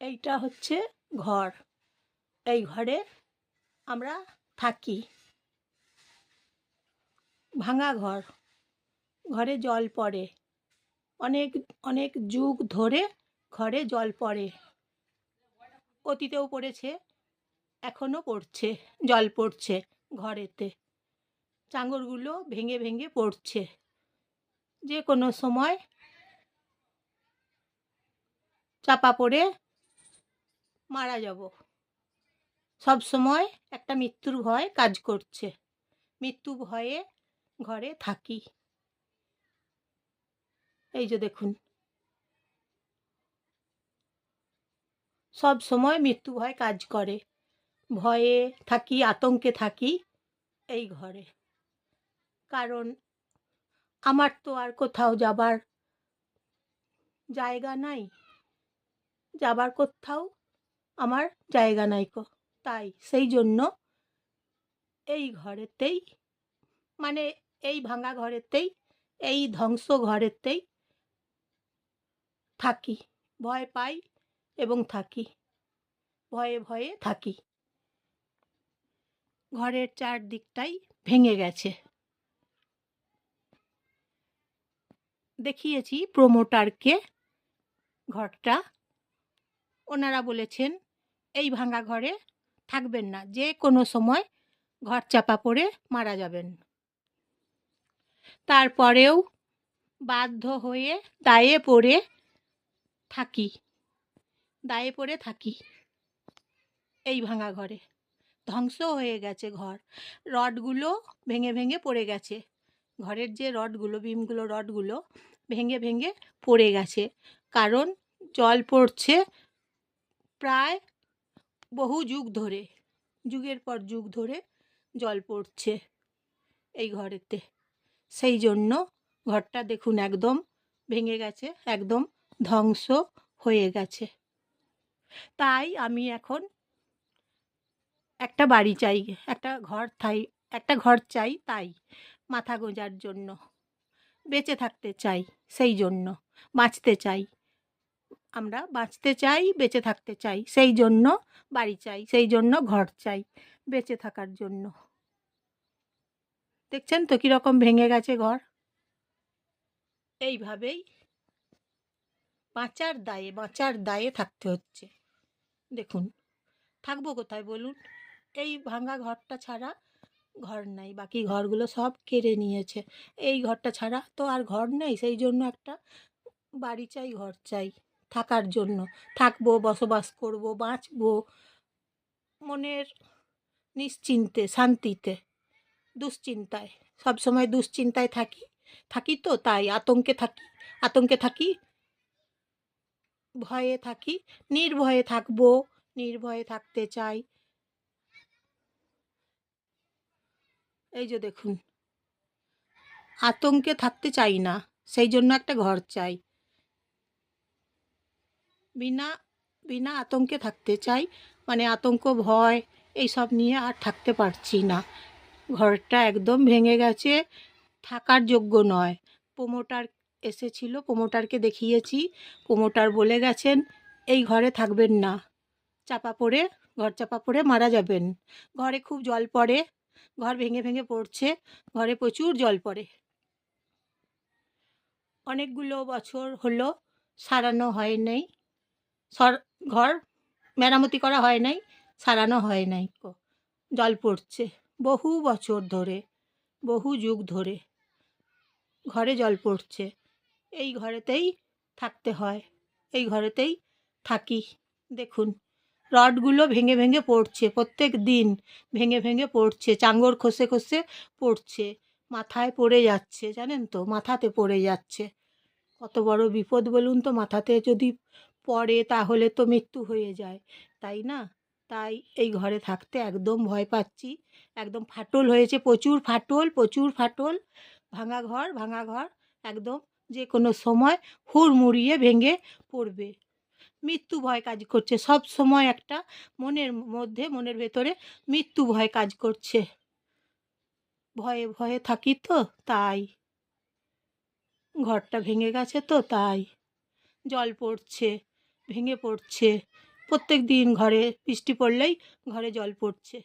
এইটা হচ্ছে ঘর। এই ঘরে আমরা থাকি। ভাঙা ঘর, ঘরে জল পড়ে। অনেক অনেক যুগ ধরে ঘরে জল পড়ে। অতীতেও পড়েছে, এখনও পড়ছে, জল পড়ছে ঘরেতে। চাঙড়গুলো ভেঙে ভেঙে পড়ছে। যে কোনো সময় চাপা পড়ে মারা যাব। সব সময় একটা মৃত্যুর ভয় কাজ করছে। মৃত্যু ভয়ে ঘরে থাকি। এই যে দেখুন, সব সময় মৃত্যু ভয় কাজ করে। ভয়ে থাকি, আতঙ্কে থাকি এই ঘরে। কারণ আমার তো আর কোথাও যাবার জায়গা নাই। যাবার কোথাও আমার জায়গা নাই কো। তাই সেই জন্য এই ঘরেতেই, মানে এই ভাঙা ঘরেতেই, এই ধ্বংস ঘরেতেই থাকি। ভয় পাই এবং থাকি। ভয়ে ভয়ে থাকি। ঘরের চারদিকটাই ভেঙে গেছে। দেখিয়েছি প্রমোটারকে ঘরটা। ওনারা বলেছেন এই ভাঙা ঘরে থাকবেন না, যে কোনো সময় ঘর চাপা পড়ে মারা যাবেন। তারপরেও বাধ্য হয়ে দায়ে পড়ে থাকি। দায়ে পড়ে থাকি এই ভাঙা ঘরে। ধ্বংস হয়ে গেছে ঘর। রডগুলো ভেঙে ভেঙে পড়ে গেছে। ঘরের যে রডগুলো, বিমগুলো, রডগুলো ভেঙে ভেঙে পড়ে গেছে। কারণ জল পড়ছে প্রায় বহু যুগ ধরে, যুগের পর যুগ ধরে জল পড়ছে এই ঘরেতে। সেই জন্য ঘরটা দেখুন একদম ভেঙে গেছে, একদম ধ্বংস হয়ে গেছে। তাই আমি এখন একটা বাড়ি চাই, একটা ঘর চাই। তাই মাথা গোঁজার জন্য, বেঁচে থাকতে চাই। সেই জন্য বাঁচতে চাই, আমরা বাঁচতে চাই, বেঁচে থাকতে চাই। সেই জন্য বাড়ি চাই, সেই জন্য ঘর চাই, বেঁচে থাকার জন্য। দেখছেন তো কীরকম ভেঙে গেছে ঘর। এইভাবেই বাঁচার দায়ে থাকতে হচ্ছে। দেখুন, থাকবো কোথায় বলুন? এই ভাঙা ঘরটা ছাড়া ঘর নাই। বাকি ঘরগুলো সব কেড়ে নিয়েছে। এই ঘরটা ছাড়া তো আর ঘর নেই। সেই জন্য একটা বাড়ি চাই, ঘর চাই থাকার জন্য। থাকবো, বসবাস করব, বাঁচবো মনের নিশ্চিন্তে, শান্তিতে। দুশ্চিন্তায়, সবসময় দুশ্চিন্তায় থাকি তো, তাই আতঙ্কে থাকি, ভয়ে থাকি। নির্ভয়ে থাকবো, নির্ভয়ে থাকতে চাই। এই যে দেখুন, আতঙ্কে থাকতে চাই না, সেই জন্য একটা ঘর চাই। বিনা আতঙ্কে থাকতে চাই, মানে আতঙ্ক, ভয় এইসব নিয়ে আর থাকতে পারছি না। ঘরটা একদম ভেঙে গেছে, থাকার যোগ্য নয়। প্রমোটার এসেছিল, প্রমোটারকে দেখিয়েছি। প্রমোটার বলে গেছেন এই ঘরে থাকবেন না, ঘর চাপা পড়ে মারা যাবেন। ঘরে খুব জল পড়ে, ঘর ভেঙে ভেঙে পড়ছে, ঘরে প্রচুর জল পড়ে। অনেকগুলো বছর হলো সারানো হয় নাই, ঘর মেরামতি করা হয় নাই, সারানো হয় নাই। জল পড়ছে বহু বছর ধরে, বহু যুগ ধরে ঘরে জল পড়ছে। এই ঘরেতেই থাকতে হয়, এই ঘরেতেই থাকি। দেখুন, রডগুলো ভেঙে ভেঙে পড়ছে, প্রত্যেক দিন ভেঙে ভেঙে পড়ছে। চাঙড় খসে খসে পড়ছে, মাথায় পড়ে যাচ্ছে। জানেন তো, মাথাতে পড়ে যাচ্ছে। কত বড় বিপদ বলুন তো, মাথাতে যদি পড়ে তাহলে তো মৃত্যু হয়ে যায়, তাই না? তাই এই ঘরে থাকতে একদম ভয় পাচ্ছি। একদম ফাটল হয়েছে, প্রচুর ফাটল। ভাঙা ঘর একদম যে কোনো সময় হুড়মুড়িয়ে ভেঙে পড়বে। মৃত্যু ভয় কাজ করছে সব সময়, একটা মনের ভেতরে মৃত্যু ভয় কাজ করছে। ভয়ে ভয়ে থাকি তো, তাই। ঘরটা ভেঙে গেছে তো, তাই। জল পড়ছে, ভেঙে পড়ছে, প্রত্যেক দিন ঘরে বৃষ্টি পড়লেই ঘরে জল পড়ছে।